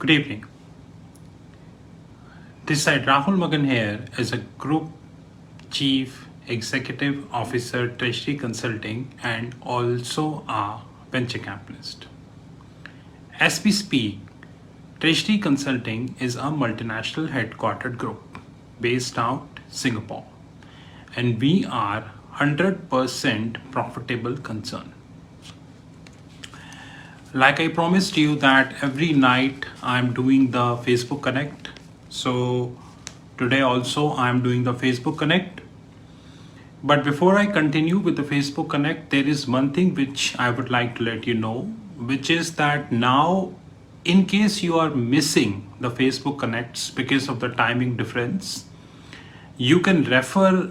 Good evening. This side Rahul Magan here is a Group Chief Executive Officer, Treasury Consulting, and also a venture capitalist. As we speak, Treasury Consulting is a multinational headquartered group based out Singapore, and we are 100% profitable concern. Like I promised you that every night I'm doing the Facebook Connect. So today also I'm doing the Facebook Connect. But before I continue with the Facebook Connect, there is one thing which I would like to let you know, which is that now, in case you are missing the Facebook Connects because of the timing difference, you can refer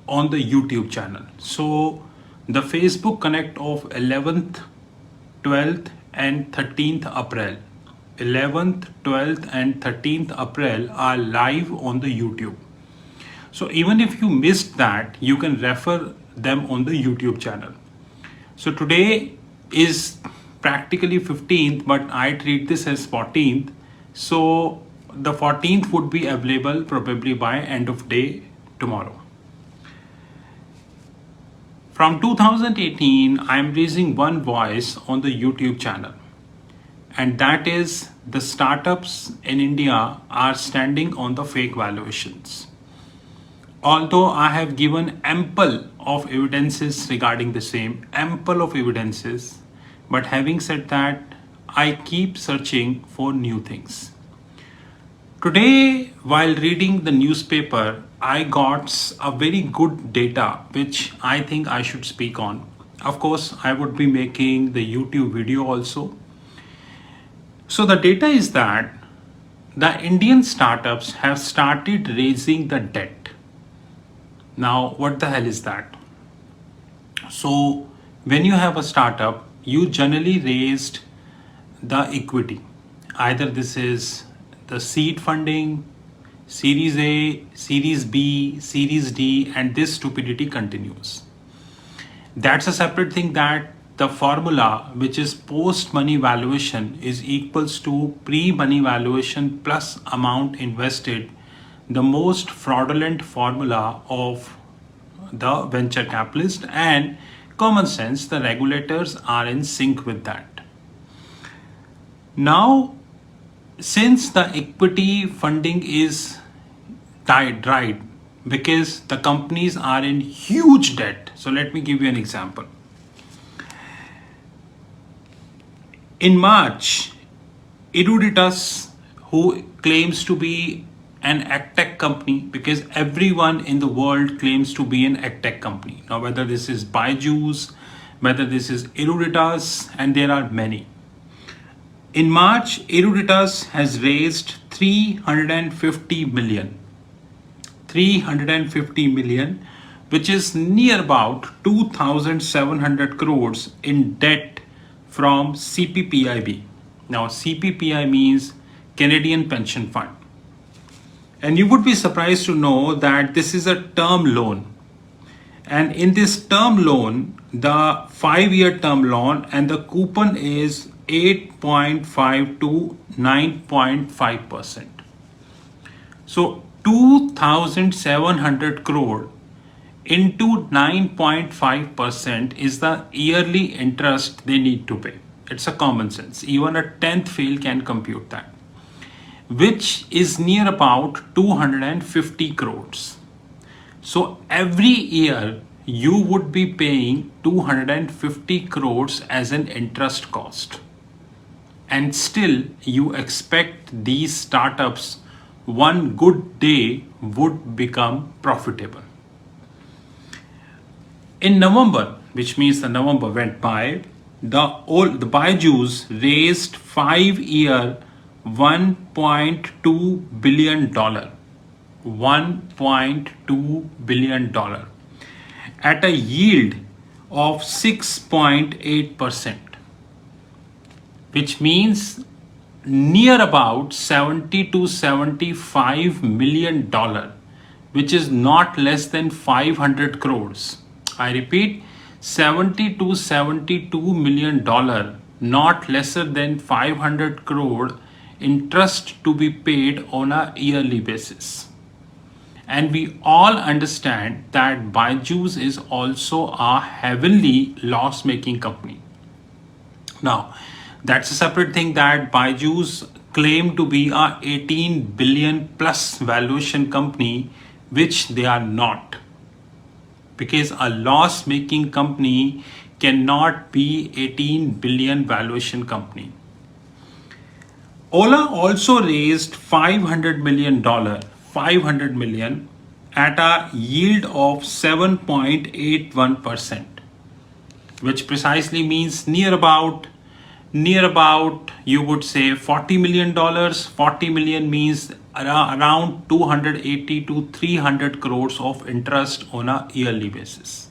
on the YouTube channel. So the Facebook Connect of 11th, 12th and 13th April. 11th, 12th and 13th April are live on the YouTube. So even if you missed that, you can refer them on the YouTube channel. So today is practically 15th, but I treat this as 14th. So the 14th would be available probably by end of day tomorrow. From 2018, I am raising one voice on the YouTube channel, and that is the startups in India are standing on the fake valuations. Although I have given ample of evidences regarding the same, ample of evidences, but having said that, I keep searching for new things. Today, while reading the newspaper, I got a very good data which I think I should speak on. Of course, I would be making the YouTube video also. So the data is that the Indian startups have started raising the debt. Now, what the hell is that? So when you have a startup, you generally raised the equity. Either this is the seed funding, Series A, Series B, Series D, and this stupidity continues. That's a separate thing, that the formula, which is post-money valuation, is equals to pre-money valuation plus amount invested, the most fraudulent formula of the venture capitalist, and common sense, the regulators are in sync with that. Now, since the equity funding is dried because the companies are in huge debt. So let me give you an example. In March, Eruditus, who claims to be an agtech company, because everyone in the world claims to be an agtech company. Now, whether this is Byju's, whether this is Eruditus, and there are many. In March, Eruditus has raised 350 million. 350 million, which is near about 2,700 crores in debt from CPPIB. Now, CPPI means Canadian Pension Fund. And you would be surprised to know that this is a term loan. And in this term loan, the 5-year term loan, and the coupon is 8.5 to 9.5%. So 2,700 crore into 9.5% is the yearly interest they need to pay. It's a common sense. Even a 10th fail can compute that, which is near about 250 crores. So every year you would be paying 250 crores as an interest cost. And still you expect these startups one good day would become profitable. In November, which means the November went by, the Byju's raised 5-year $1.2 billion. $1.2 billion at a yield of 6.8%, which means near about 70 to 75 million dollar, which is not less than 500 crores. I repeat, 70 to 72 million dollar, not lesser than 500 crore, interest to be paid on a yearly basis. And we all understand that Byju's is also a heavily loss-making company. Now, that's a separate thing that Byju's claim to be a 18 billion plus valuation company, which they are not. Because a loss-making company cannot be 18 billion valuation company. Ola also raised $500 million, 500 million at a yield of 7.81%, which precisely means near about you would say $40 million. 40 million means around 280 to 300 crores of interest on a yearly basis.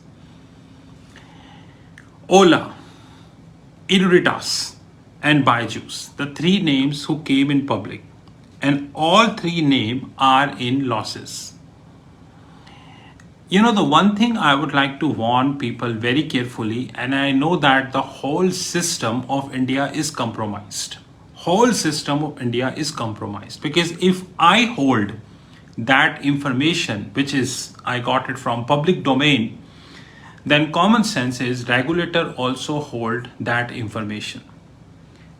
Ola, Eruditas, and Byju's, the three names who came in public, and all three names are in losses. You know, the one thing I would like to warn people very carefully, and I know that the whole system of India is compromised. Whole system of India is compromised because if I hold that information, which is I got it from public domain, then common sense is regulator also hold that information.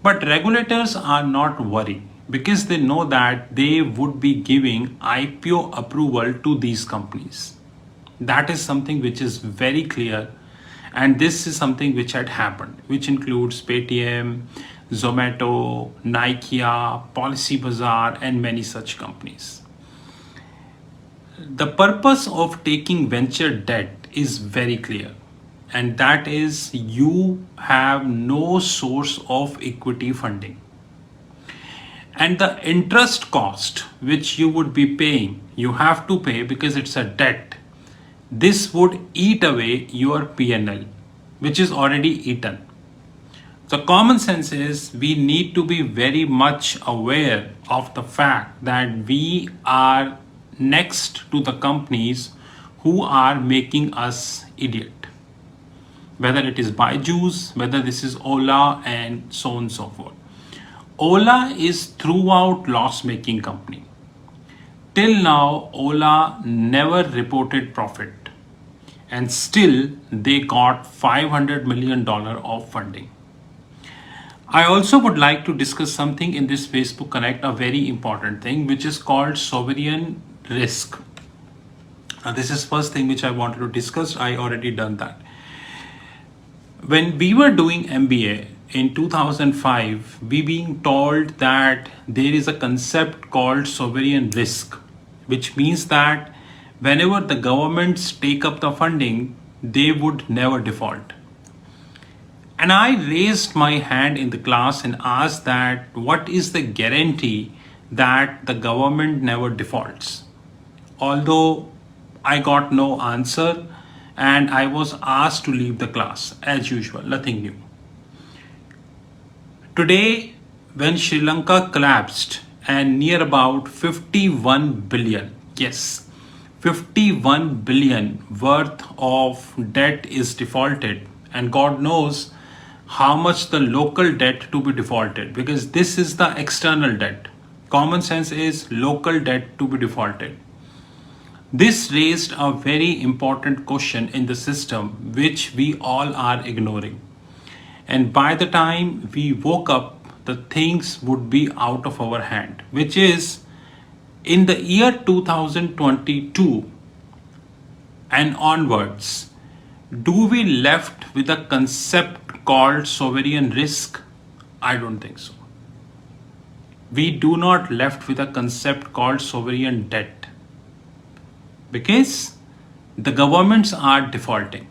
But regulators are not worried because they know that they would be giving IPO approval to these companies. That is something which is very clear, and this is something which had happened, which includes Paytm, Zomato, Nikia, Policy Bazaar, and many such companies. The purpose of taking venture debt is very clear, and that is you have no source of equity funding. And the interest cost which you would be paying, you have to pay because it's a debt. This would eat away your P&L, which is already eaten. The common sense is we need to be very much aware of the fact that we are next to the companies who are making us idiot. Whether it is Byju's, whether this is Ola, and so on and so forth. Ola is throughout loss-making company. Till now, Ola never reported profit, and still they got $500 million of funding. I also would like to discuss something in this Facebook Connect, a very important thing, which is called sovereign risk. Now, this is first thing which I wanted to discuss. I already done that. When we were doing MBA in 2005, we being told that there is a concept called sovereign risk, which means that whenever the governments take up the funding, they would never default. And I raised my hand in the class and asked that what is the guarantee that the government never defaults? Although I got no answer and I was asked to leave the class as usual, nothing new. Today, when Sri Lanka collapsed and near about 51 billion, yes, 51 billion worth of debt is defaulted, and God knows how much the local debt to be defaulted, because this is the external debt. Common sense is local debt to be defaulted. This raised a very important question in the system which we all are ignoring. And by the time we woke up, the things would be out of our hand, which is in the year 2022 and onwards, do we left with a concept called sovereign risk? I don't think so. We do not left with a concept called sovereign debt because the governments are defaulting.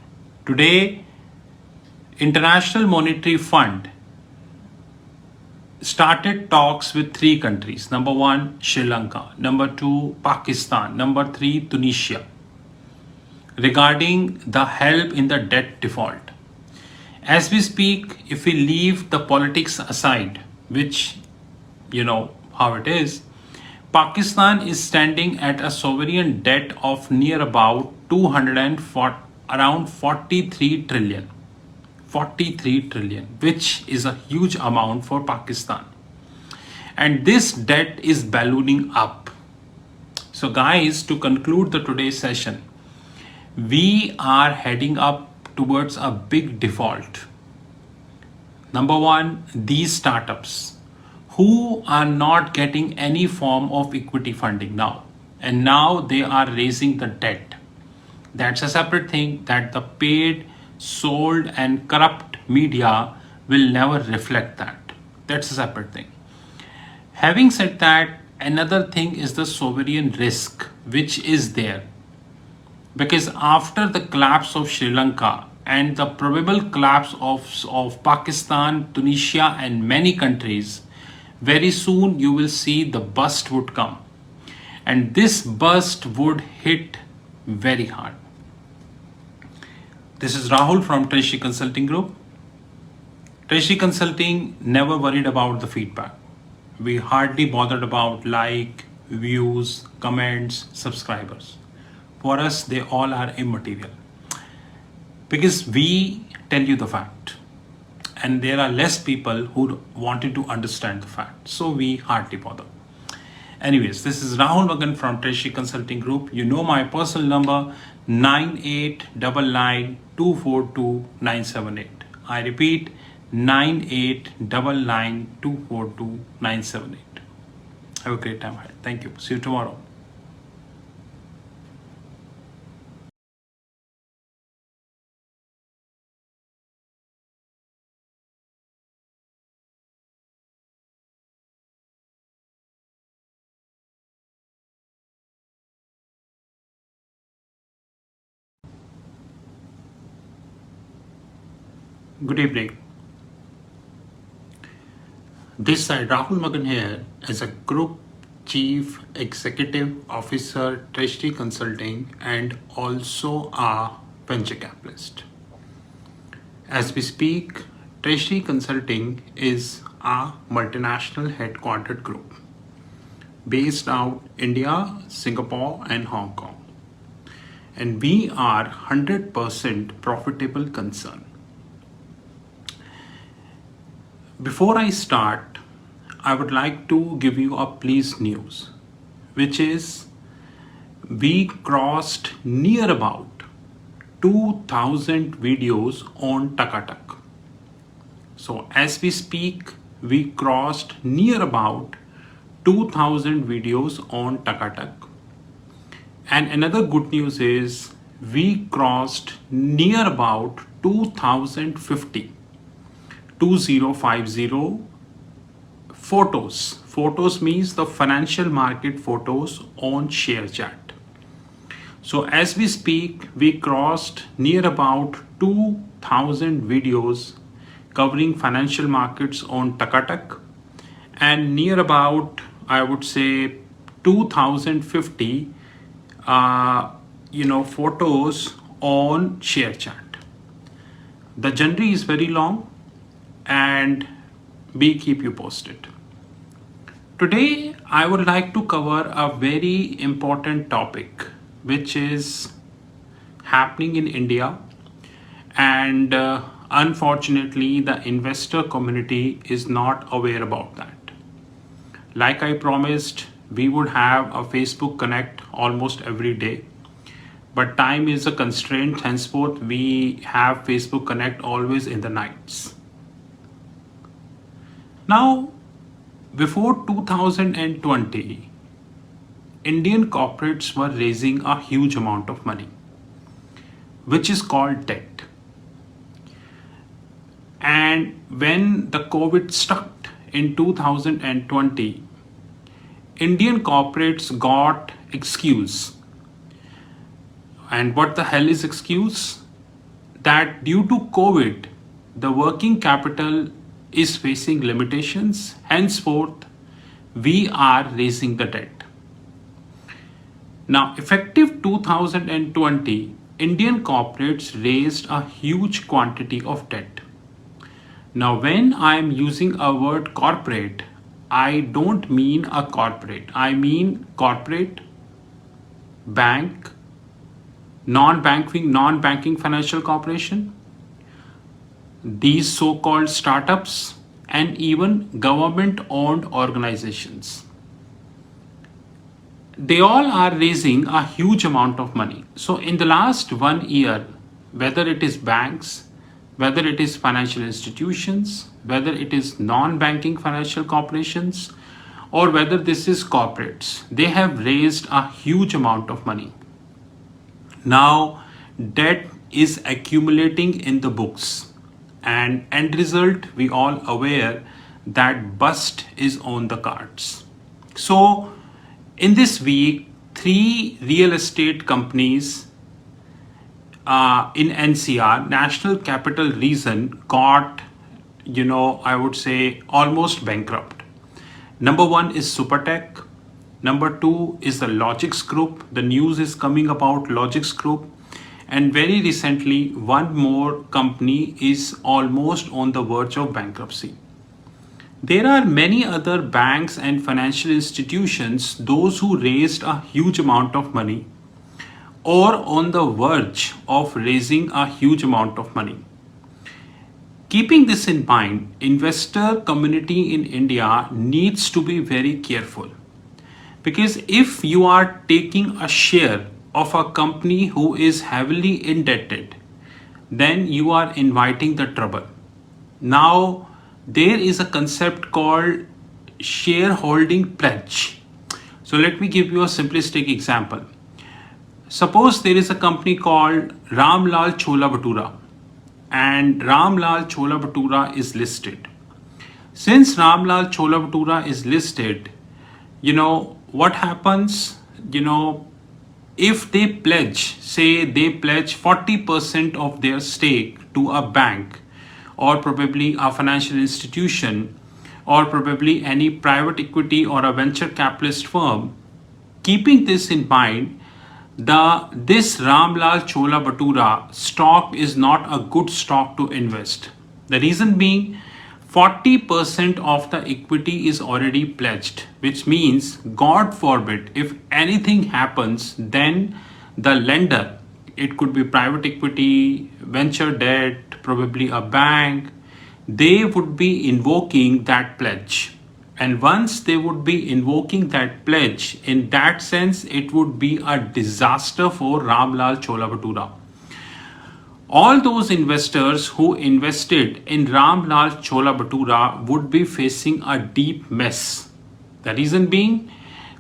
Today, International Monetary Fund started talks with three countries. Number one, Sri Lanka. Number two, Pakistan. Number three, Tunisia, regarding the help in the debt default. As we speak, if we leave the politics aside, which you know how it is, Pakistan is standing at a sovereign debt of near about around 43 trillion. 43 trillion, which is a huge amount for Pakistan. and this debt is ballooning up. So guys, to conclude the today's session, we are heading up towards a big default. Number one, these startups who are not getting any form of equity funding now, and now they are raising the debt. That's a separate thing that the paid, sold, and corrupt media will never reflect that. That's a separate thing. Having said that, another thing is the sovereign risk, which is there. Because after the collapse of Sri Lanka and the probable collapse of Pakistan, Tunisia, and many countries, very soon you will see the bust would come. And this bust would hit very hard. This is Rahul from Treasury Consulting Group. Treasury Consulting never worried about the feedback. We hardly bothered about like, views, comments, subscribers. For us, they all are immaterial. Because we tell you the fact. And there are less people who wanted to understand the fact. So we hardly bother. Anyways, this is Rahul Magan from Treasury Consulting Group. You know my personal number 9899242978. I repeat 9899242978. Have a great time ahead. Thank you. See you tomorrow. Good evening. This side, Rahul Magan here, as a Group Chief Executive Officer, Treasury Consulting, and also a venture capitalist. As we speak, Treasury Consulting is a multinational headquartered group based out India, Singapore, and Hong Kong. And we are 100% profitable concern. Before I start, I would like to give you a pleased news, which is we crossed near about 2000 videos on Takatak. So as we speak, we crossed near about 2000 videos on Takatak. And another good news is we crossed near about 2050 photos. Photos means the financial market photos on ShareChat. So as we speak, we crossed near about 2000 videos covering financial markets on Takatak, and near about, I would say, 2050 photos on ShareChat. The journey is very long, and we keep you posted. Today, I would like to cover a very important topic, which is happening in India, and unfortunately, the investor community is not aware about that. Like I promised, we would have a Facebook Connect almost every day, but time is a constraint. Henceforth, we have Facebook Connect always in the nights. Now, before 2020, Indian corporates were raising a huge amount of money, which is called debt. And when the COVID struck in 2020, Indian corporates got excuse. And what the hell is excuse? That due to COVID, the working capital is facing limitations. Henceforth, we are raising the debt. Now, effective 2020, Indian corporates raised a huge quantity of debt. Now, when I am using a word corporate, I don't mean a corporate. I mean corporate, bank, non-banking financial corporation, these so-called startups, and even government-owned organizations. They all are raising a huge amount of money. So in the last 1 year, whether it is banks, whether it is financial institutions, whether it is non-banking financial corporations, or whether this is corporates, they have raised a huge amount of money. Now, debt is accumulating in the books, and end result, we all aware that bust is on the cards. So, in this week, three real estate companies in NCR, National Capital Region, got, I would say, almost bankrupt. Number one is Supertech. Number two is the Logix Group. The news is coming about Logix Group. And very recently, one more company is almost on the verge of bankruptcy. There are many other banks and financial institutions, those who raised a huge amount of money or on the verge of raising a huge amount of money. Keeping this in mind, investor community in India needs to be very careful, because if you are taking a share of a company who is heavily indebted, then you are inviting the trouble. Now, there is a concept called shareholding pledge. So let me give you a simplistic example. Suppose there is a company called Ramlal Chola Bhatura, and Ramlal Chola Bhatura is listed. Since Ramlal Chola Bhatura is listed, what happens, if they pledge, say they pledge 40% of their stake to a bank, or probably a financial institution, or probably any private equity or a venture capitalist firm, keeping this in mind, this Ramlal Chola Bhatura stock is not a good stock to invest. The reason being, 40% of the equity is already pledged, which means, God forbid, if anything happens, then the lender, it could be private equity, venture debt, probably a bank, they would be invoking that pledge. And once they would be invoking that pledge, in that sense, it would be a disaster for Ramlal Chola Bhatura. All those investors who invested in Ramlal Chola Bhatura would be facing a deep mess. The reason being,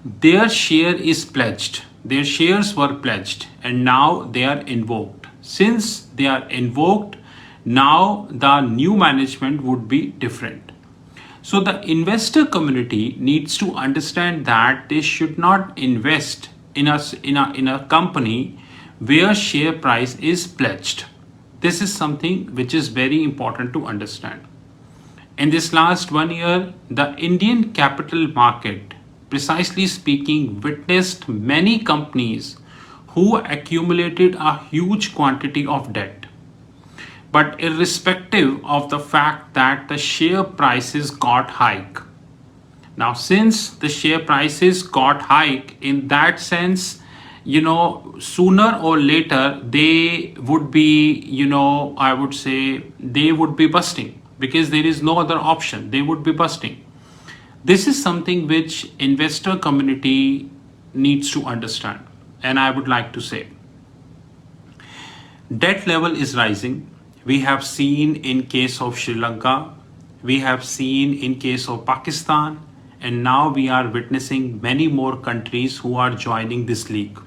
their share is pledged. Their shares were pledged and now they are invoked. Since they are invoked, now the new management would be different. So the investor community needs to understand that they should not invest in a company where share price is pledged. This is something which is very important to understand. In this last 1 year, the Indian capital market, precisely speaking, witnessed many companies who accumulated a huge quantity of debt. But irrespective of the fact that the share prices got hike. Now, since the share prices got hike, in that sense, sooner or later they would be, I would say they would be busting, because there is no other option. They would be busting. This is something which investor community needs to understand. And I would like to say, debt level is rising. We have seen in case of Sri Lanka, we have seen in case of Pakistan, and now we are witnessing many more countries who are joining this league.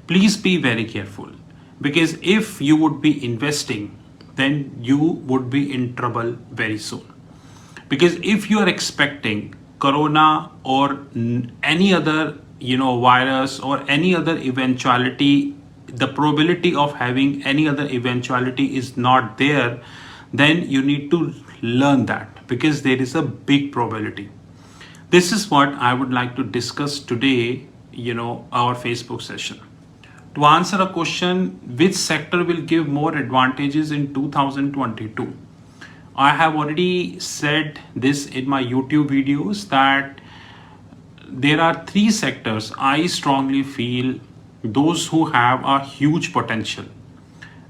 Please be very careful, because if you would be investing, then you would be in trouble very soon. Because if you are expecting corona or any other virus or any other eventuality, the probability of having any other eventuality is not there, then you need to learn that, because there is a big probability. This is what I would like to discuss today, our Facebook session. To answer a question, which sector will give more advantages in 2022? I have already said this in my YouTube videos that there are three sectors I strongly feel those who have a huge potential.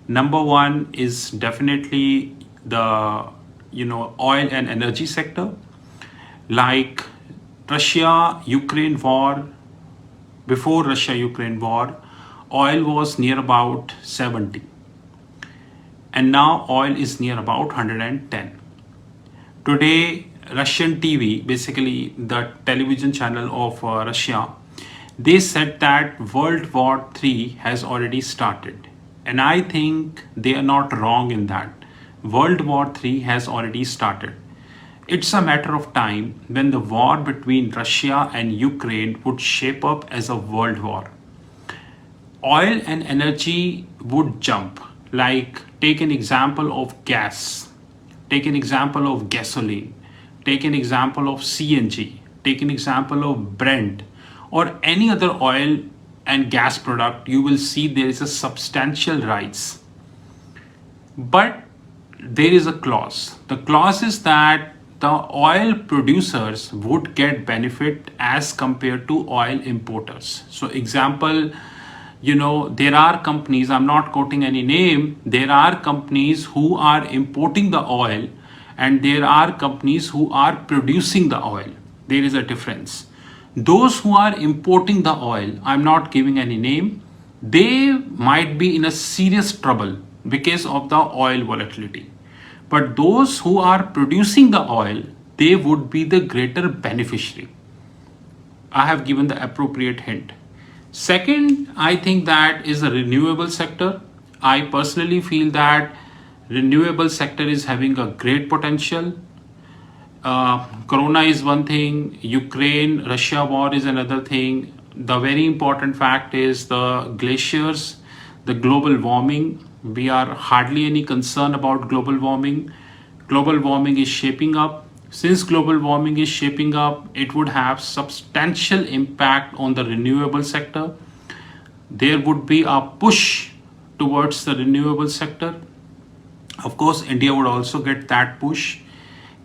Number one is definitely the oil and energy sector. Like Russia-Ukraine war, before Russia-Ukraine war, oil was near about 70, and now oil is near about 110. Today, Russian TV, basically the television channel of Russia, they said that World War III has already started. And I think they are not wrong in that. World War III has already started. It's a matter of time when the war between Russia and Ukraine would shape up as a world war. Oil and energy would jump. Like, take an example of gas, take an example of gasoline, take an example of CNG, take an example of Brent, or any other oil and gas product. You will see there is a substantial rise. But there is a clause. The clause is that the oil producers would get benefit as compared to oil importers. So example, there are companies, I'm not quoting any name, there are companies who are importing the oil and there are companies who are producing the oil. There is a difference. Those who are importing the oil, I'm not giving any name, they might be in a serious trouble because of the oil volatility. But those who are producing the oil, they would be the greater beneficiary. I have given the appropriate hint. Second, I think that is the renewable sector. I personally feel that renewable sector is having a great potential. Corona is one thing, Ukraine, Russia war is another thing. The very important fact is the glaciers, the global warming. We are hardly any concern about global warming. Global warming is shaping up. Since global warming is shaping up, it would have substantial impact on the renewable sector. There would be a push towards the renewable sector. Of course, India would also get that push.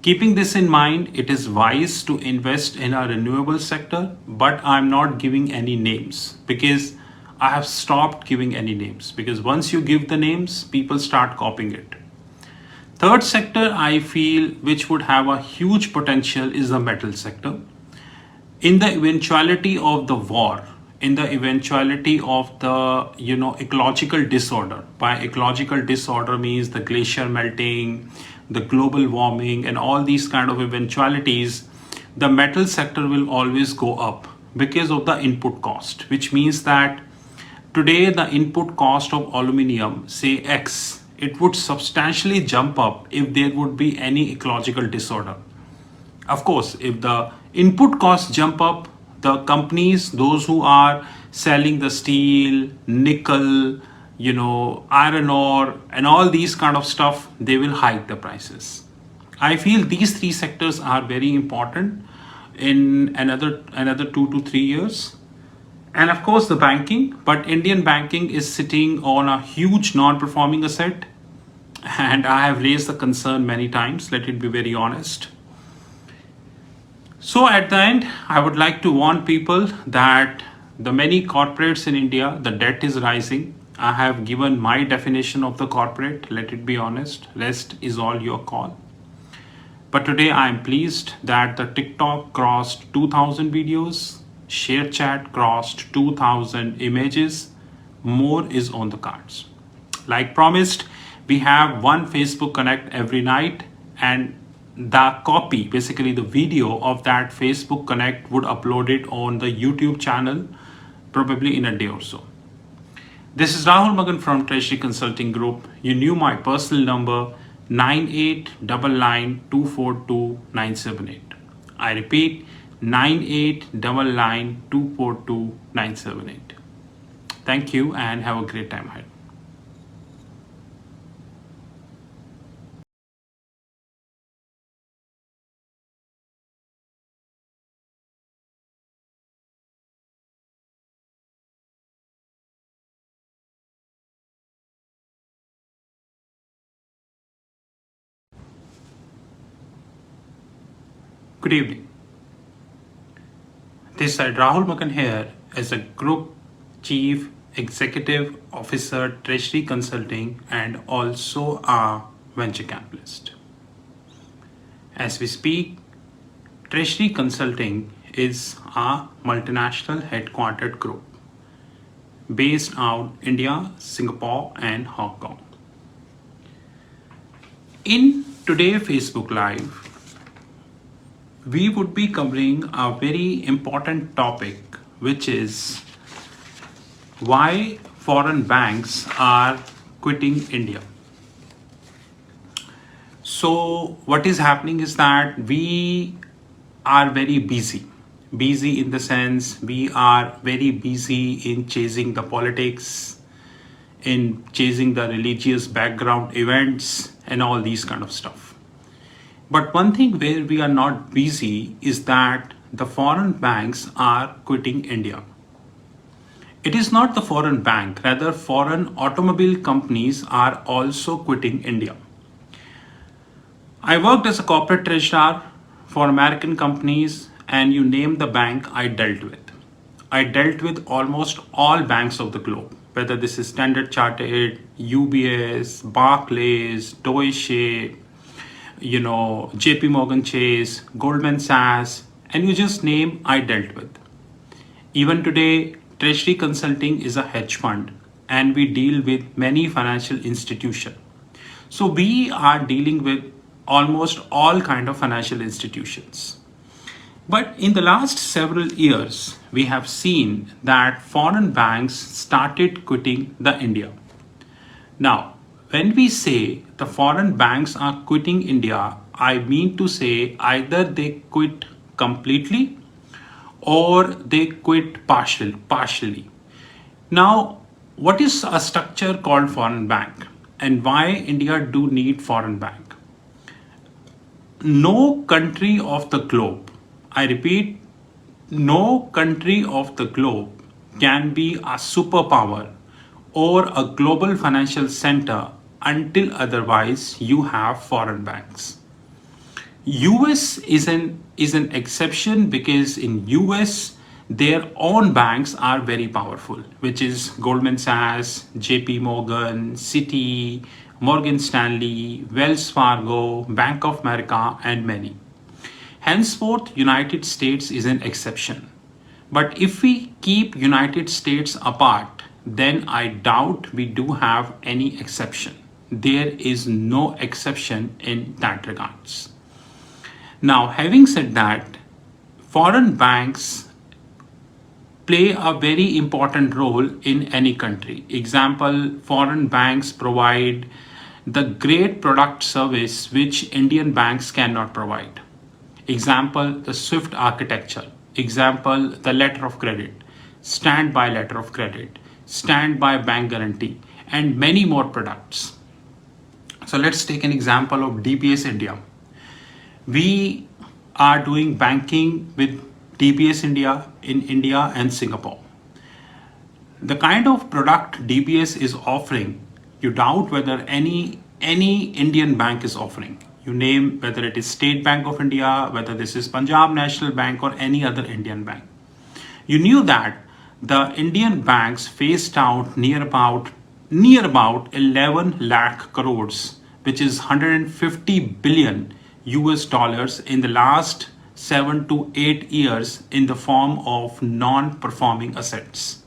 Keeping this in mind, it is wise to invest in a renewable sector, but I'm not giving any names because I have stopped giving any names, because once you give the names, people start copying it. Third sector I feel which would have a huge potential is the metal sector. In the eventuality of the war, in the eventuality of the ecological disorder, by ecological disorder means the glacier melting, the global warming, and all these kind of eventualities, the metal sector will always go up because of the input cost, which means that today the input cost of aluminium, say X, it would substantially jump up if there would be any ecological disorder. Of course, if the input costs jump up, the companies, those who are selling the steel, nickel, iron ore, and all these kind of stuff, they will hike the prices. I feel these three sectors are very important in another 2 to 3 years. And of course, the banking, but Indian banking is sitting on a huge non-performing asset. And I have raised the concern many times, let it be very honest. So at the end, I would like to warn people that the many corporates in India, the debt is rising. I have given my definition of the corporate, let it be honest, rest is all your call. But today I am pleased that the TikTok crossed 2000 videos, ShareChat crossed 2000 images, more is on the cards. Like promised, we have one Facebook Connect every night, and the copy, basically the video of that Facebook Connect, would upload it on the YouTube channel probably in a day or so. This is Rahul Magan from Treasury Consulting Group. You knew my personal number 9899242978. I repeat 9899242978. Thank you and have a great time ahead. Good evening. This side Rahul Makan here as a Group Chief Executive Officer, Treasury Consulting, and also a venture capitalist. As we speak, Treasury Consulting is a multinational headquartered group based out India, Singapore, and Hong Kong. In today's Facebook Live, we would be covering a very important topic, which is why foreign banks are quitting India. So what is happening is that we are very busy. Busy in the sense we are very busy in chasing the politics, in chasing the religious background events and all these kind of stuff. But one thing where we are not busy is that the foreign banks are quitting India. It is not the foreign bank, rather foreign automobile companies are also quitting India. I worked as a corporate treasurer for American companies, and you name the bank I dealt with. I dealt with almost all banks of the globe, whether this is Standard Chartered, UBS, Barclays, Deutsche, JP Morgan Chase, Goldman Sachs, and you just name I dealt with. Even today, Treasury Consulting is a hedge fund, and we deal with many financial institutions. So we are dealing with almost all kind of financial institutions. But in the last several years, we have seen that foreign banks started quitting the India. Now, when we say the foreign banks are quitting India, I mean to say either they quit completely or they quit partially. Now, what is a structure called foreign bank and why India do need foreign bank? No country of the globe, I repeat, no country of the globe can be a superpower or a global financial center until otherwise you have foreign banks. US is an exception because in US their own banks are very powerful, which is Goldman Sachs, JP Morgan, Citi, Morgan Stanley, Wells Fargo, Bank of America, and many. Henceforth, United States is an exception. But if we keep United States apart, then I doubt we do have any exception. There is no exception in that regards. Now, having said that, foreign banks play a very important role in any country. Example, foreign banks provide the great product service which Indian banks cannot provide. Example, the SWIFT architecture. Example, the letter of credit, standby letter of credit, standby bank guarantee, and many more products. So let's take an example of DBS India. We are doing banking with DBS India in India and Singapore. The kind of product DBS is offering, you doubt whether any Indian bank is offering. You name whether it is State Bank of India, whether this is Punjab National Bank or any other Indian bank. You knew that the Indian banks phased out near about 11 lakh crores, which is 150 billion US dollars in the last 7 to 8 years in the form of non-performing assets.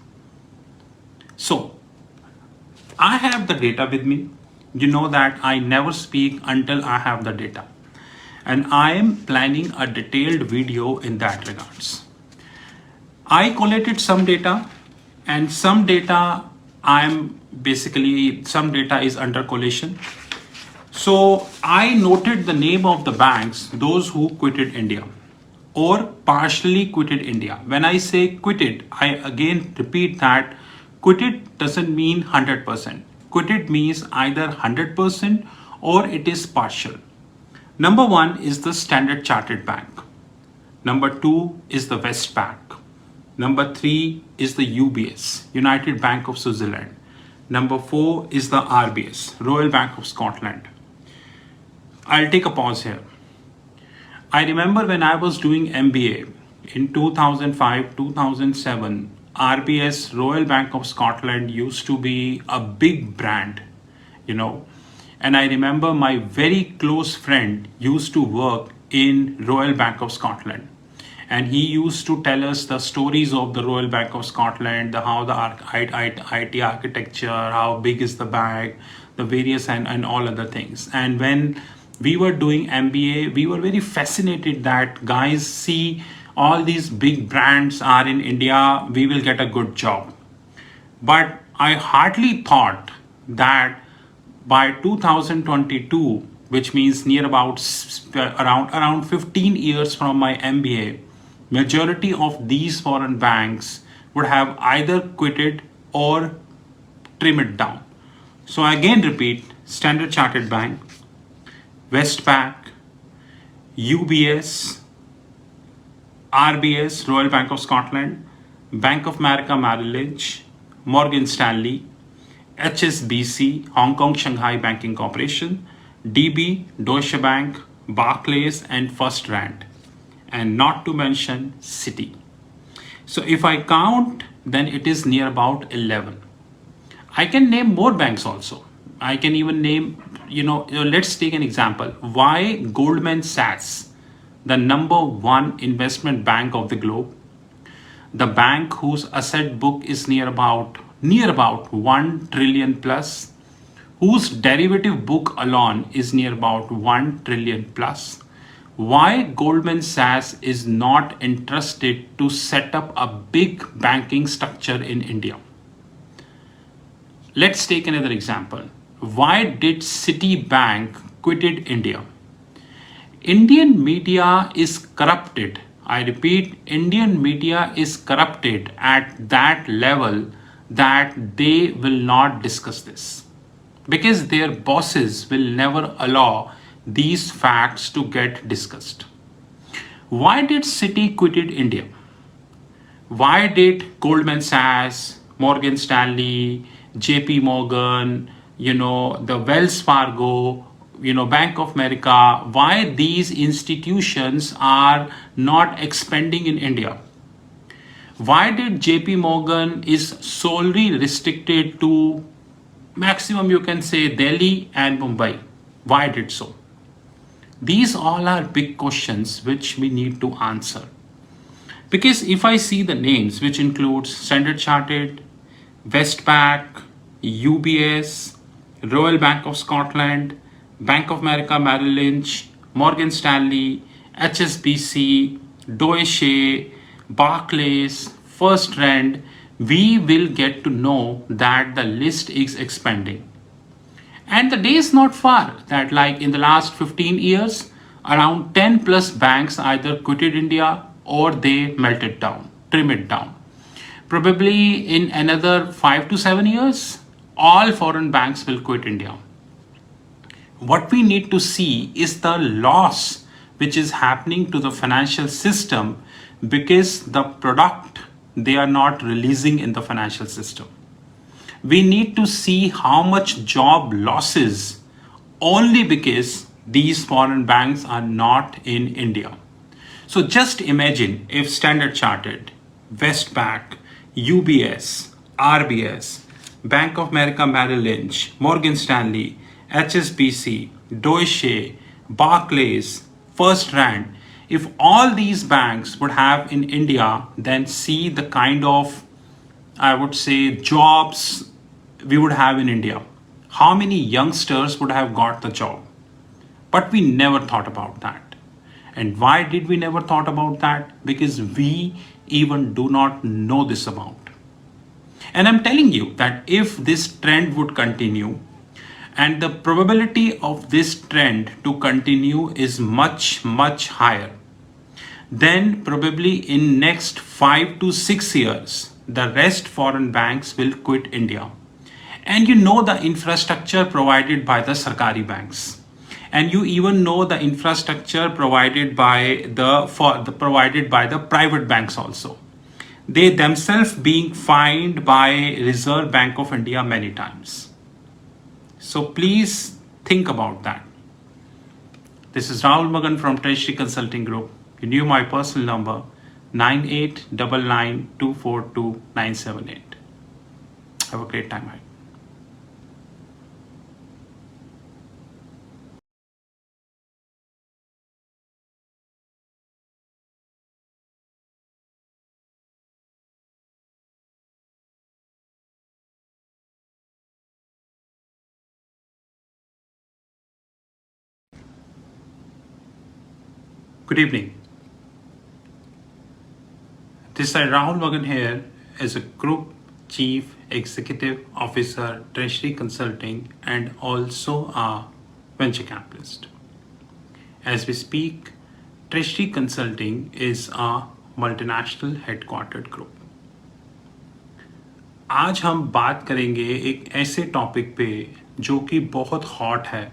So I have the data with me. You know that I never speak until I have the data. And I am planning a detailed video in that regards. I collated some data and some data some data is under collation. So I noted the name of the banks, those who quitted India or partially quitted India. When I say quitted, I again repeat that quitted doesn't mean 100%. Quitted means either 100% or it is partial. Number one is the Standard Chartered Bank. Number two is the Westpac. Number three is the UBS, United Bank of Switzerland. Number four is the RBS, Royal Bank of Scotland. I'll take a pause here. I remember when I was doing MBA in 2005, 2007, RBS, Royal Bank of Scotland used to be a big brand, and I remember my very close friend used to work in Royal Bank of Scotland. And he used to tell us the stories of the Royal Bank of Scotland, how the IT architecture, how big is the bank, the various and all other things. And when we were doing MBA, we were very fascinated that guys see all these big brands are in India, we will get a good job. But I hardly thought that by 2022, which means near about around 15 years from my MBA, majority of these foreign banks would have either quitted or trim it down. So I again repeat, Standard Chartered Bank, Westpac, UBS, RBS, Royal Bank of Scotland, Bank of America Merrill Lynch, Morgan Stanley, HSBC, Hong Kong Shanghai Banking Corporation, DB, Deutsche Bank, Barclays, and First Rand, and not to mention Citi. So if I count, then it is near about 11. I can name more banks also. I can even name, let's take an example. Why Goldman Sachs, the number one investment bank of the globe, the bank whose asset book is near about 1 trillion plus, whose derivative book alone is near about 1 trillion plus. Why Goldman Sachs is not interested to set up a big banking structure in India? Let's take another example. Why did Citibank quitted India? Indian media is corrupted. I repeat, Indian media is corrupted at that level that they will not discuss this, because their bosses will never allow these facts to get discussed. Why did Citi quitted India? Why did Goldman Sachs, Morgan Stanley, JP Morgan, the Wells Fargo, Bank of America, why these institutions are not expanding in India? Why did JP Morgan is solely restricted to maximum, you can say, Delhi and Mumbai? Why did so? These all are big questions which we need to answer. Because if I see the names, which includes Standard Chartered, Westpac, UBS, Royal Bank of Scotland, Bank of America Merrill Lynch, Morgan Stanley, HSBC, Deutsche, Barclays, First Rand, we will get to know that the list is expanding. And the day is not far that, like in the last 15 years, around 10 plus banks either quitted India or they melted down, trim it down. Probably in another 5 to 7 years, all foreign banks will quit India. What we need to see is the loss which is happening to the financial system because the product they are not releasing in the financial system. We need to see how much job losses only because these foreign banks are not in India. So just imagine if Standard Chartered, Westpac, UBS, RBS, Bank of America Merrill Lynch, Morgan Stanley, HSBC, Deutsche, Barclays, First Rand, if all these banks would have in India, then see the kind of, I would say, jobs we would have in India. How many youngsters would have got the job? But we never thought about that. And why did we never thought about that? Because we even do not know this amount. And I'm telling you that if this trend would continue, and the probability of this trend to continue is much, much higher, then probably in next 5 to 6 years, the rest foreign banks will quit India. And the infrastructure provided by the Sarkari banks. And you even know the infrastructure provided by the private banks also. They themselves being fined by Reserve Bank of India many times. So please think about that. This is Rahul Magan from Treasury Consulting Group. You knew my personal number 9899242978. Have a great time ahead. Good evening. This is Rahul Magan here as a Group Chief Executive Officer, Treasury Consulting, and also a venture capitalist. As we speak, Treasury Consulting is a multinational headquartered group. आज हम बात करेंगे एक ऐसे topic पे जो कि बहुत हॉट है,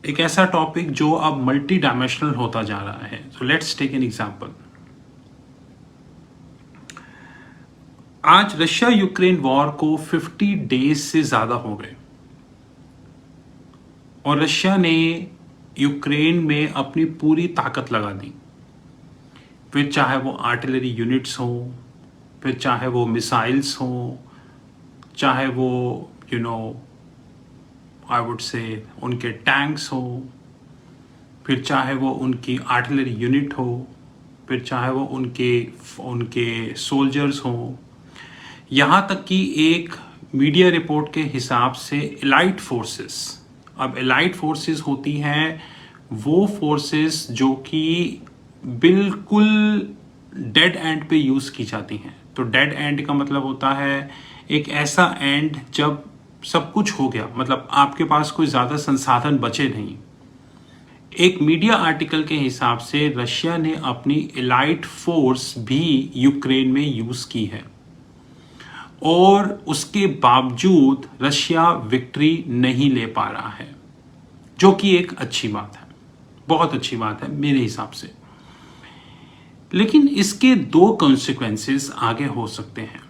एक ऐसा टॉपिक जो अब मल्टी डायमेंशनल होता जा रहा है. So let's take an example. आज रशिया यूक्रेन वॉर को 50 डेज से ज्यादा हो गए और रशिया ने यूक्रेन में अपनी पूरी ताकत लगा दी. फिर चाहे वो आर्टिलरी यूनिट्स हो, फिर चाहे वो मिसाइल्स हो, चाहे वो आई वुड से उनके टैंक्स हो, फिर चाहे वो उनकी आर्टिलरी यूनिट हो, फिर चाहे वो उनके सोल्जर्स हो, यहाँ तक कि एक मीडिया रिपोर्ट के हिसाब से एलाइट फोर्सेस. अब एलाइट फोर्सेस होती हैं वो फोर्सेस जो कि बिल्कुल डेड एंड पे यूज़ की जाती हैं. तो डेड एंड का मतलब होता है एक ऐसा एंड जब सब कुछ हो गया, मतलब आपके पास कोई ज़्यादा संसाधन बचे नहीं. एक मीडिया आर्टिकल के हिसाब से रशिया ने अपनी एलाइट फोर्स भी यूक्रेन में यूज़ की है और उसके बावजूद रशिया विक्ट्री नहीं ले पा रहा है, जो कि एक अच्छी बात है, बहुत अच्छी बात है मेरे हिसाब से. लेकिन इसके दो कॉन्सिक्वेंसेस आगे हो सकते हैं.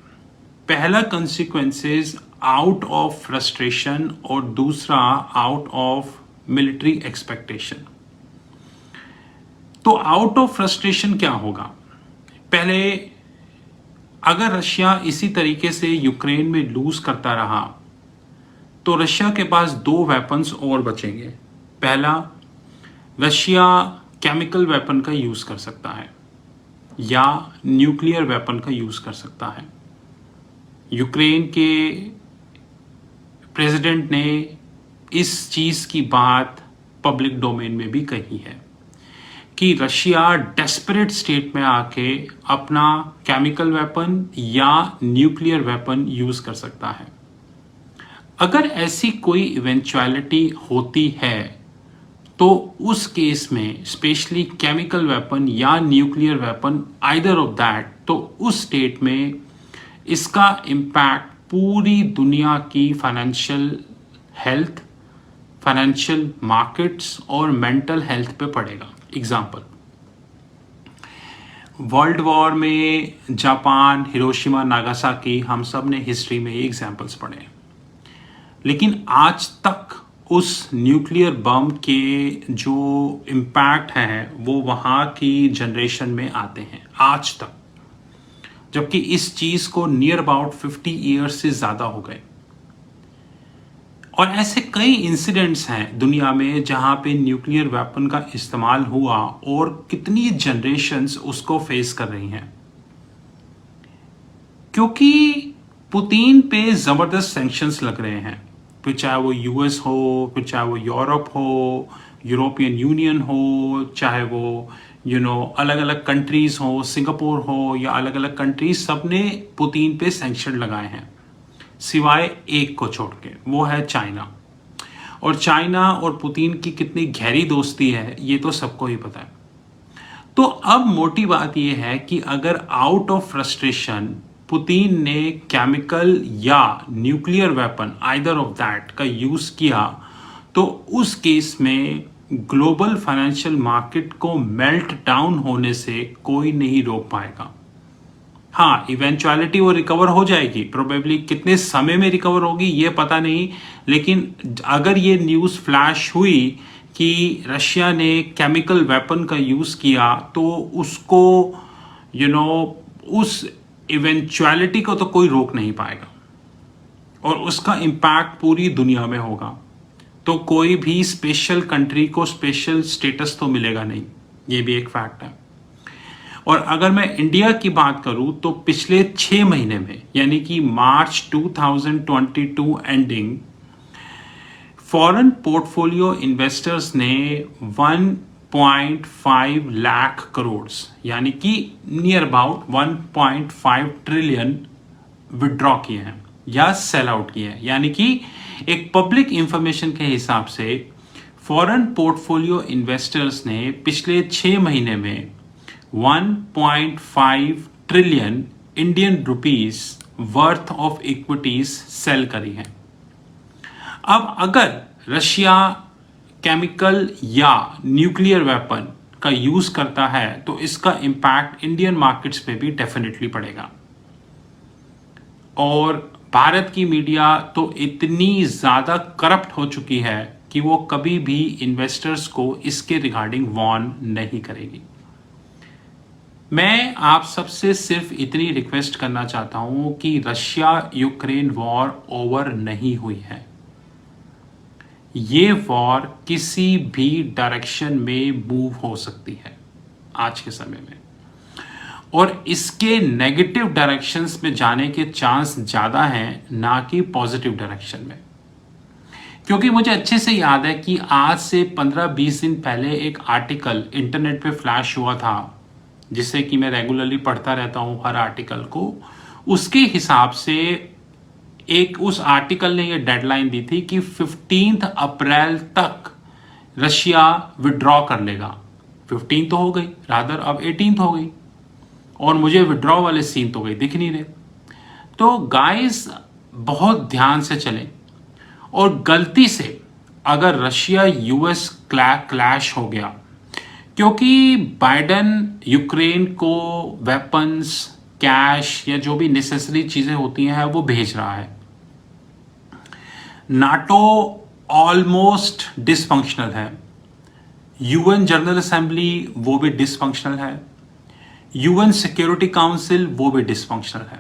पहला कॉन्सिक्वेंसेस आउट ऑफ फ्रस्ट्रेशन और दूसरा आउट ऑफ मिलिट्री एक्सपेक्टेशन. तो आउट ऑफ फ्रस्ट्रेशन क्या होगा? पहले अगर रशिया इसी तरीके से यूक्रेन में लूज करता रहा तो रशिया के पास दो वेपन्स और बचेंगे. पहला, रशिया केमिकल वेपन का यूज कर सकता है या न्यूक्लियर वेपन का यूज कर सकता है. यूक्रेन के प्रेसिडेंट ने इस चीज की बात पब्लिक डोमेन में भी कही है कि रशिया डेस्परेट स्टेट में आके अपना केमिकल वेपन या न्यूक्लियर वेपन यूज कर सकता है. अगर ऐसी कोई इवेंचुअलिटी होती है तो उस केस में स्पेशली केमिकल वेपन या nuclear weapon, either of that, तो उस स्टेट में इसका इम्पैक्ट पूरी दुनिया की फाइनेंशियल हेल्थ, फाइनेंशियल मार्केट्स और मेंटल हेल्थ पे पड़ेगा. एग्जाम्पल, वर्ल्ड वॉर में जापान, हिरोशिमा, नागासाकी, हम सब ने हिस्ट्री में ये एग्जाम्पल्स पढ़े. लेकिन आज तक उस न्यूक्लियर बम के जो इम्पैक्ट हैं वो वहाँ की जनरेशन में आते हैं आज तक, जबकि इस चीज़ को नियर अबाउट 50 ईयर्स से ज़्यादा हो गए. और ऐसे कई इंसिडेंट्स हैं दुनिया में जहाँ पे न्यूक्लियर वेपन का इस्तेमाल हुआ और कितनी जनरेशन्स उसको फेस कर रही हैं, क्योंकि पुतिन पे ज़बरदस्त सैंक्शंस लग रहे हैं. फिर चाहे वो यूएस हो, फिर चाहे वो यूरोप हो, यूरोपियन यूनियन हो, चाहे वो अलग अलग कंट्रीज़ हो, सिंगापुर हो या अलग अलग कंट्रीज, सब ने पुतिन पे सैंक्शन लगाए हैं सिवाय एक को छोड़ के, वो है चाइना. और चाइना और पुतिन की कितनी गहरी दोस्ती है ये तो सबको ही पता है. तो अब मोटी बात ये है कि अगर आउट ऑफ फ्रस्ट्रेशन पुतिन ने केमिकल या nuclear weapon, either of that, का यूज़ किया तो उस केस में ग्लोबल फाइनेंशियल मार्केट को मेल्ट डाउन होने से कोई नहीं रोक पाएगा. हाँ, इवेंचुअलिटी वो रिकवर हो जाएगी, प्रोबेबली कितने समय में रिकवर होगी ये पता नहीं. लेकिन अगर ये न्यूज़ फ्लैश हुई कि रशिया ने केमिकल वेपन का यूज़ किया तो उसको उस इवेंचुअलिटी को तो कोई रोक नहीं पाएगा और उसका इम्पैक्ट पूरी दुनिया में होगा. तो कोई भी स्पेशल कंट्री को स्पेशल स्टेटस तो मिलेगा नहीं, ये भी एक फैक्ट है. और अगर मैं इंडिया की बात करूं तो पिछले 6 महीने में, यानी कि मार्च 2022 एंडिंग, फॉरेन पोर्टफोलियो इन्वेस्टर्स ने 1.5 लाख करोड़ यानी कि नियर अबाउट 1.5 ट्रिलियन विड्रॉ किए हैं या सेल आउट किए हैं। यानी कि एक पब्लिक इंफॉर्मेशन के हिसाब से फॉरेन पोर्टफोलियो इन्वेस्टर्स ने पिछले 6 महीने में 1.5 trillion Indian rupees worth of equities sale करी हैं। अब अगर रशिया केमिकल या न्यूक्लियर वेपन का यूज करता है तो इसका इंपैक्ट इंडियन मार्केट्स पे भी डेफिनेटली पड़ेगा। और भारत की मीडिया तो इतनी ज़्यादा करप्ट हो चुकी है कि वो कभी भी इन्वेस्टर्स को इसके रिगार्डिंग वार्न नहीं करेगी। मैं आप सबसे सिर्फ इतनी रिक्वेस्ट करना चाहता हूं कि रशिया यूक्रेन वॉर ओवर नहीं हुई है। ये वॉर किसी भी डायरेक्शन में मूव हो सकती है आज के समय में, और इसके नेगेटिव डायरेक्शंस में जाने के चांस ज़्यादा हैं ना कि पॉजिटिव डायरेक्शन में। क्योंकि मुझे अच्छे से याद है कि आज से 15-20 दिन पहले एक आर्टिकल इंटरनेट पे फ्लैश हुआ था, जिसे कि मैं रेगुलरली पढ़ता रहता हूँ हर आर्टिकल को। उसके हिसाब से एक उस आर्टिकल ने ये डेडलाइन दी थी कि 15 अप्रैल तक रशिया विड्रॉ कर लेगा। 15 तो हो गई, रादर अब 18 हो गई, और मुझे विड्रॉ वाले सीन तो गई दिख नहीं रहे। तो गाइस बहुत ध्यान से चलें, और गलती से अगर रशिया यूएस क्लैश हो गया, क्योंकि बाइडेन यूक्रेन को वेपन्स, कैश या जो भी नेसेसरी चीज़ें होती हैं वो भेज रहा है। नाटो ऑलमोस्ट डिसफंक्शनल है, यूएन जनरल असेंबली वो भी डिसफंक्शनल है, यूएन सिक्योरिटी काउंसिल वो भी डिसफंक्शनल है।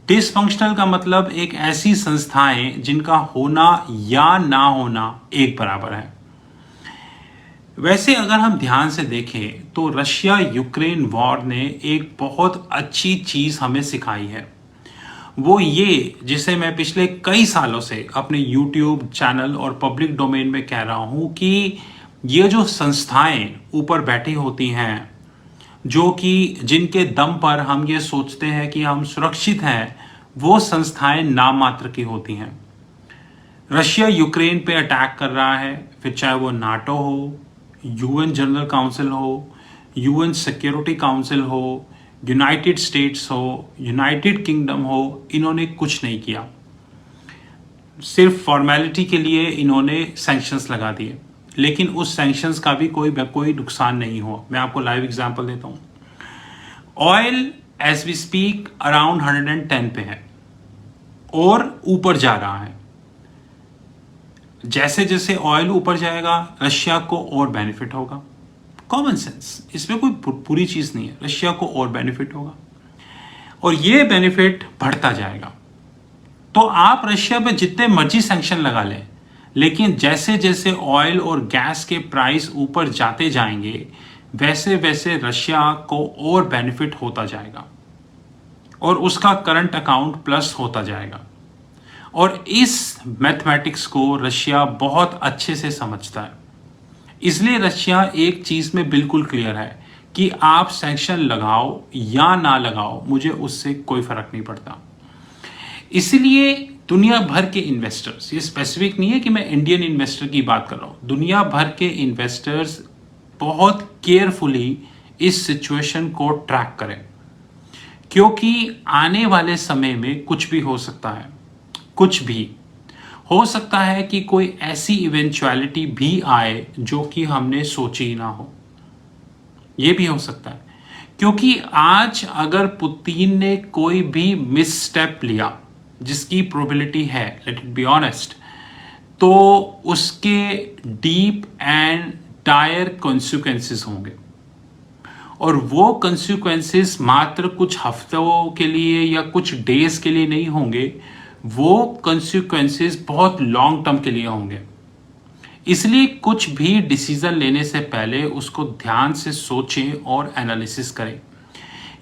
डिसफंक्शनल का मतलब एक ऐसी संस्थाएं जिनका होना या ना होना एक बराबर है। वैसे अगर हम ध्यान से देखें तो रशिया यूक्रेन वॉर ने एक बहुत अच्छी चीज़ हमें सिखाई है। वो ये, जिसे मैं पिछले कई सालों से अपने YouTube चैनल और पब्लिक डोमेन में कह रहा हूँ कि ये जो संस्थाएं ऊपर बैठी होती हैं, जो कि जिनके दम पर हम ये सोचते हैं कि हम सुरक्षित हैं, वो संस्थाएं नाम मात्र की होती हैं। रशिया यूक्रेन पे अटैक कर रहा है, फिर चाहे वो नाटो हो, यूएन जनरल काउंसिल हो, यूएन सिक्योरिटी काउंसिल हो, यूनाइटेड स्टेट्स हो, यूनाइटेड किंगडम हो, इन्होंने कुछ नहीं किया। सिर्फ फॉर्मेलिटी के लिए इन्होंने सैंक्शंस लगा दिए, लेकिन उस सैंक्शंस का भी कोई नुकसान नहीं हुआ। मैं आपको लाइव एग्जांपल देता हूँ। Oil as we speak around 110 पे है और ऊपर जा रहा है। जैसे जैसे ऑयल ऊपर जाएगा रशिया को और बेनिफिट होगा। कॉमन सेंस, इसमें कोई पूरी चीज़ नहीं है, रशिया को और बेनिफिट होगा और ये बेनिफिट बढ़ता जाएगा। तो आप रशिया पे जितने मर्जी सैंक्शन लगा लें, लेकिन जैसे जैसे ऑयल और गैस के प्राइस ऊपर जाते जाएंगे वैसे वैसे रशिया को और बेनिफिट होता जाएगा और उसका करंट अकाउंट प्लस होता जाएगा। और इस मैथमेटिक्स को रशिया बहुत अच्छे से समझता है। इसलिए रशिया एक चीज़ में बिल्कुल क्लियर है कि आप सैंक्शन लगाओ या ना लगाओ, मुझे उससे कोई फर्क नहीं पड़ता। इसलिए दुनिया भर के इन्वेस्टर्स, ये स्पेसिफिक नहीं है कि मैं इंडियन इन्वेस्टर की बात कर रहा हूँ, दुनिया भर के इन्वेस्टर्स बहुत केयरफुली इस सिचुएशन को ट्रैक करें, क्योंकि आने वाले समय में कुछ भी हो सकता है। कुछ भी हो सकता है कि कोई ऐसी इवेंचुअलिटी भी आए जो कि हमने सोची ना हो। ये भी हो सकता है, क्योंकि आज अगर पुतिन ने कोई भी मिस स्टेप लिया जिसकी प्रोबेबिलिटी है, लेट इट बी ऑनेस्ट, तो उसके डीप एंड डायर कॉन्सिक्वेंसेस होंगे। और वो कॉन्सिक्वेंसेस मात्र कुछ हफ्तों के लिए या कुछ डेज के लिए नहीं होंगे, वो कॉन्सिक्वेंसेस बहुत लॉन्ग टर्म के लिए होंगे। इसलिए कुछ भी डिसीजन लेने से पहले उसको ध्यान से सोचें और एनालिसिस करें।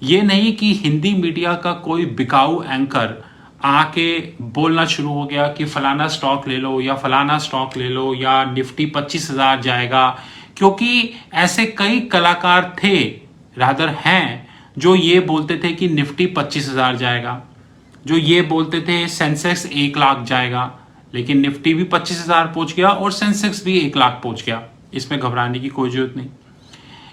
ये नहीं कि हिंदी मीडिया का कोई बिकाऊ एंकर आके बोलना शुरू हो गया कि फलाना स्टॉक ले लो या फलाना स्टॉक ले लो या निफ्टी 25,000 जाएगा, क्योंकि ऐसे कई कलाकार थे, रादर हैं, जो ये बोलते थे कि निफ्टी 25,000 जाएगा, जो ये बोलते थे सेंसेक्स 1 लाख जाएगा, लेकिन निफ्टी भी 25,000 पहुंच गया और सेंसेक्स भी 1 लाख पहुंच गया। इसमें घबराने की कोई जरूरत नहीं।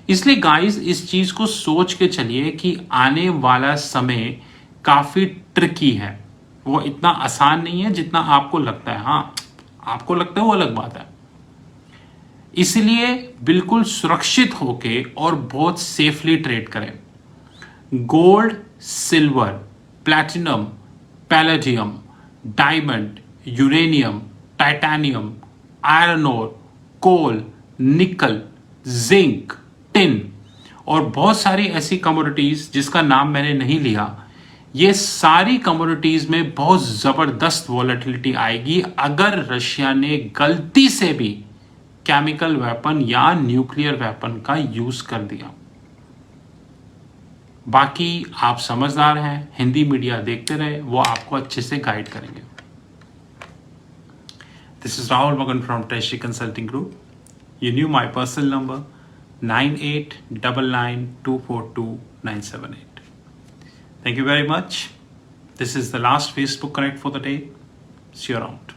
इसलिए गाइस, इस चीज को सोच के चलिए कि आने वाला समय काफी ट्रिकी है, वो इतना आसान नहीं है जितना आपको लगता है। हाँ, आपको लगता है वो अलग बात है। इसलिए बिल्कुल सुरक्षित होके और बहुत सेफली ट्रेड करें। Gold, silver, platinum, palladium, diamond, uranium, titanium, iron ore, coal, nickel, zinc, tin और बहुत सारी ऐसी कमोडिटीज जिसका नाम मैंने नहीं लिया, ये सारी कमोडिटीज में बहुत जबरदस्त वॉलेटिलिटी आएगी अगर रशिया ने गलती से भी केमिकल वेपन या न्यूक्लियर वेपन का यूज कर दिया। बाकी आप समझदार हैं, हिंदी मीडिया देखते रहे, वो आपको अच्छे से गाइड करेंगे। दिस इज राहुल मगन from treasury consulting group. You knew my personal number 9899242978. Thank you very much. This is the last Facebook Connect for the day. See you around.